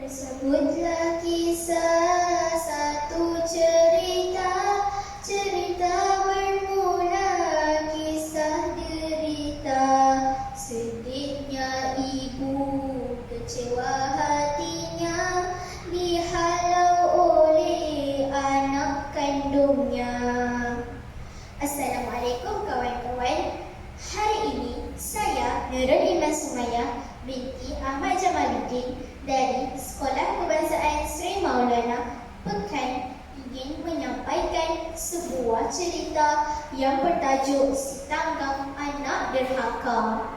Tersebutlah kisah satu cerita, cerita bermula kisah derita. Sedihnya ibu, kecewa hatinya, dihalau oleh anak kandungnya. Assalamualaikum kawan-kawan. Hari ini saya Nurul Iman Sumaya binti Ahmad Jamaluddin dari Sekolah Kebangsaan Sri Maulana Pekan ingin menyampaikan sebuah cerita yang bertajuk Si Tanggang Anak Derhaka.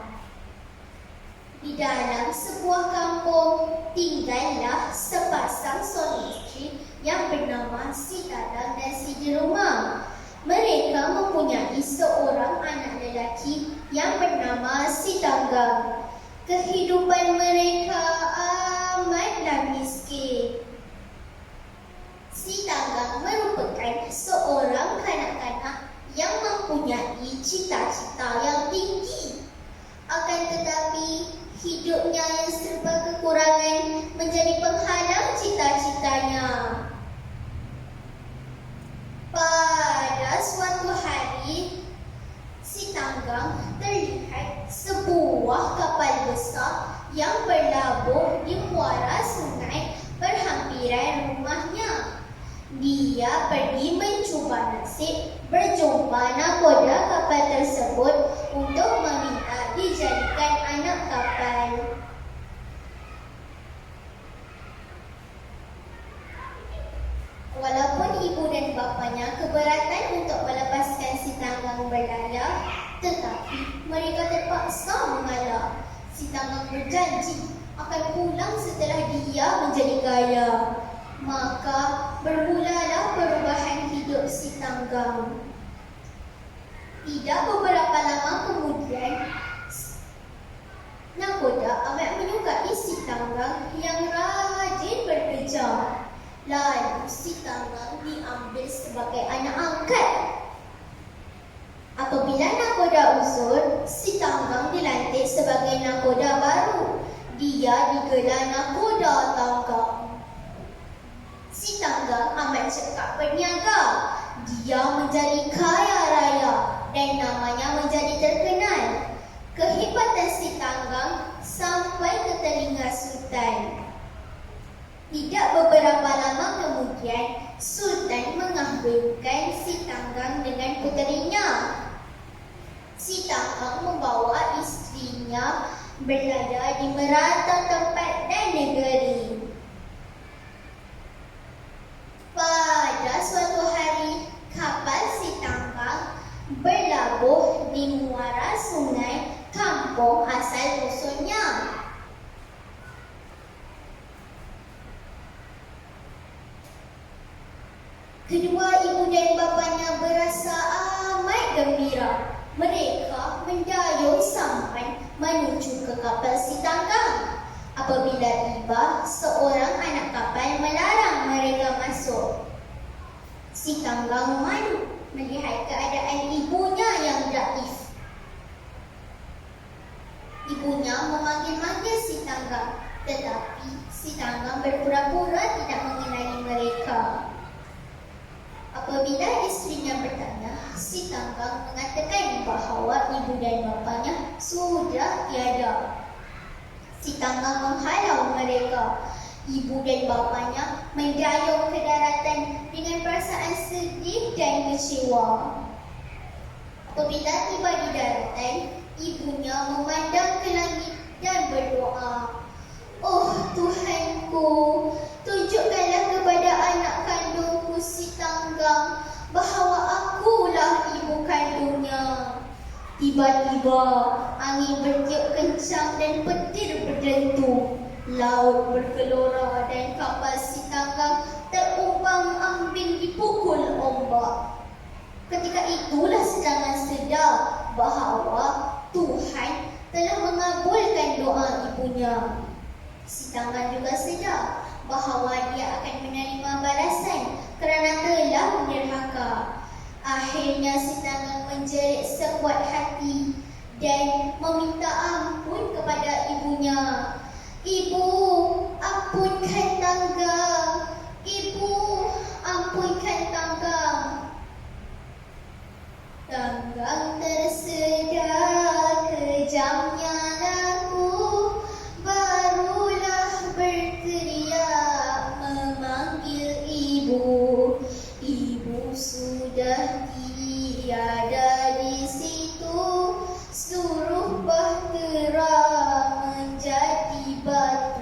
Di dalam sebuah kampung tinggallah sepasang suami isteri yang bernama Si Tadang dan Si Dirumah. Mereka mempunyai seorang anak lelaki yang bernama Si Tanggang. Kehidupan mereka amatlah miskin. Si Tanggang merupakan seorang kanak-kanak yang mempunyai cita-cita yang tinggi. Akan tetapi, hidupnya yang serba kekurangan menjadi penghalang cita-citanya. Pada suatu hari, Si Tanggang terlihat sebuah kapal besar yang berlabuh di muara sungai berhampiran rumahnya. Dia pergi mencuba nasib berjumpa nakoda kapal tersebut untuk meminta dijadikan anak kapal. Walaupun ibu dan bapanya keberatan untuk melepaskan Si Tanggang berlayar, tetapi mereka terpaksa mengalah. Si Tanggang berjanji akan pulang setelah dia menjadi kaya. Maka bermulalah perubahan hidup Si Tanggang. Tidak beberapa lama kemudian, nakoda amat menyukai Si Tanggang yang rajin bekerja. Lalu Si Tanggang diambil sebagai anak angkat. Apabila nakoda uzur, Si Tanggang dilantik sebagai nakoda baru. Dia digelar nakoda Tanggang. Si Tanggang amat cekap berniaga. Dia menjadi kaya raya dan namanya menjadi terkenal. Kehebatan Si Tanggang sampai ke telinga Sultan. Tidak beberapa lama kemudian, Sultan mengahwinkan Si Tanggang dengan puterinya. Si Tanggang membawa istrinya berada di merata tempat dan negeri. Pada suatu hari, kapal Si Tanggang berlabuh di muara sungai kampung asal musuhnya. Kedua ibu dan bapanya berasa amat gembira. Mereka mendayung sampan menuju ke kapal Si Tanggang. Apabila tiba, seorang anak kapal melarang mereka masuk. Si Tanggang malu melihat keadaan ibunya yang daif. Ibunya memanggil-manggil Si Tanggang, tetapi Si Tanggang berpura-pura tidak mengenali mereka. Apabila istrinya bertanya, Si Tanggang mengatakan bahawa ibu dan bapanya sudah tiada. Si Tanggang menghalau mereka. Ibu dan bapanya mendayung ke daratan dengan perasaan sedih dan kecewa. Apabila tiba di daratan, ibunya memandang ke langit dan berdoa, "Oh Tuhanku, tunjukkanlah kepada anak kandungku Si Tanggang bahawa akulah ibu kandungnya." Tiba-tiba angin bertiup kencang dan petir berdentum. Laut bergelora dan kapal Si Tanggang terumbang-ambing dipukul ombak. Ketika itulah Si Tanggang sedar bahawa Tuhan telah mengabulkan doa ibunya. Si Tanggang juga sedar bahawa dia akan menerima balasan kerana telah menderhaka. Akhirnya Si Tanggang menjerit sekuat hati dan meminta ampun kepada ibunya. "Ibu, apa ampunkan tangga. Ibu, ampunkan tangga. Tanggang tersedak kejamnya laku, barulah berteriak memanggil ibu. Ibu sudah tiada di situ, seluruh bahtera menjadi batu.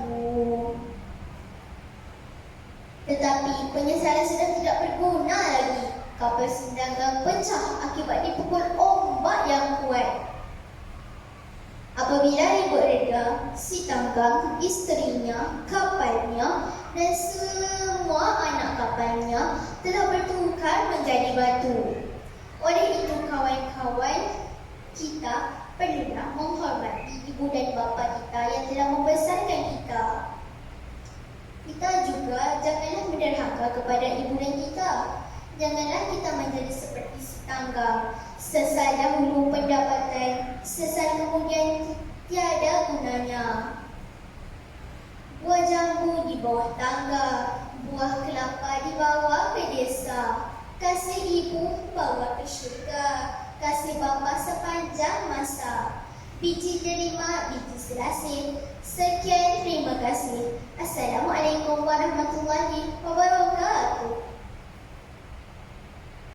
Tetapi penyesalan sudah tidak berguna lagi. Kapal Sindanggang pecah akibat dipukul ombak yang kuat. Apabila ribut reda, si Tanggang, isterinya, kapalnya dan semua anak kapalnya telah bertukar menjadi batu. Oleh itu kawan-kawan, kita perlulah menghormati ibu dan bapa kita yang telah membesarkan kita. Kita juga janganlah menderhaka kepada ibu dan kita. Janganlah kita menjadi seperti si Tanggang, sesal dahulu pendapatan, sesal kemudian tiada gunanya. Buah jambu di bawah tangga, buah kelapa dibawa ke desa. Kasih ibu bawa ke syurga, kasih bapa sepanjang masa. Biji terima, biji selasih. Sekian, terima kasih. Assalamualaikum warahmatullahi wabarakatuh.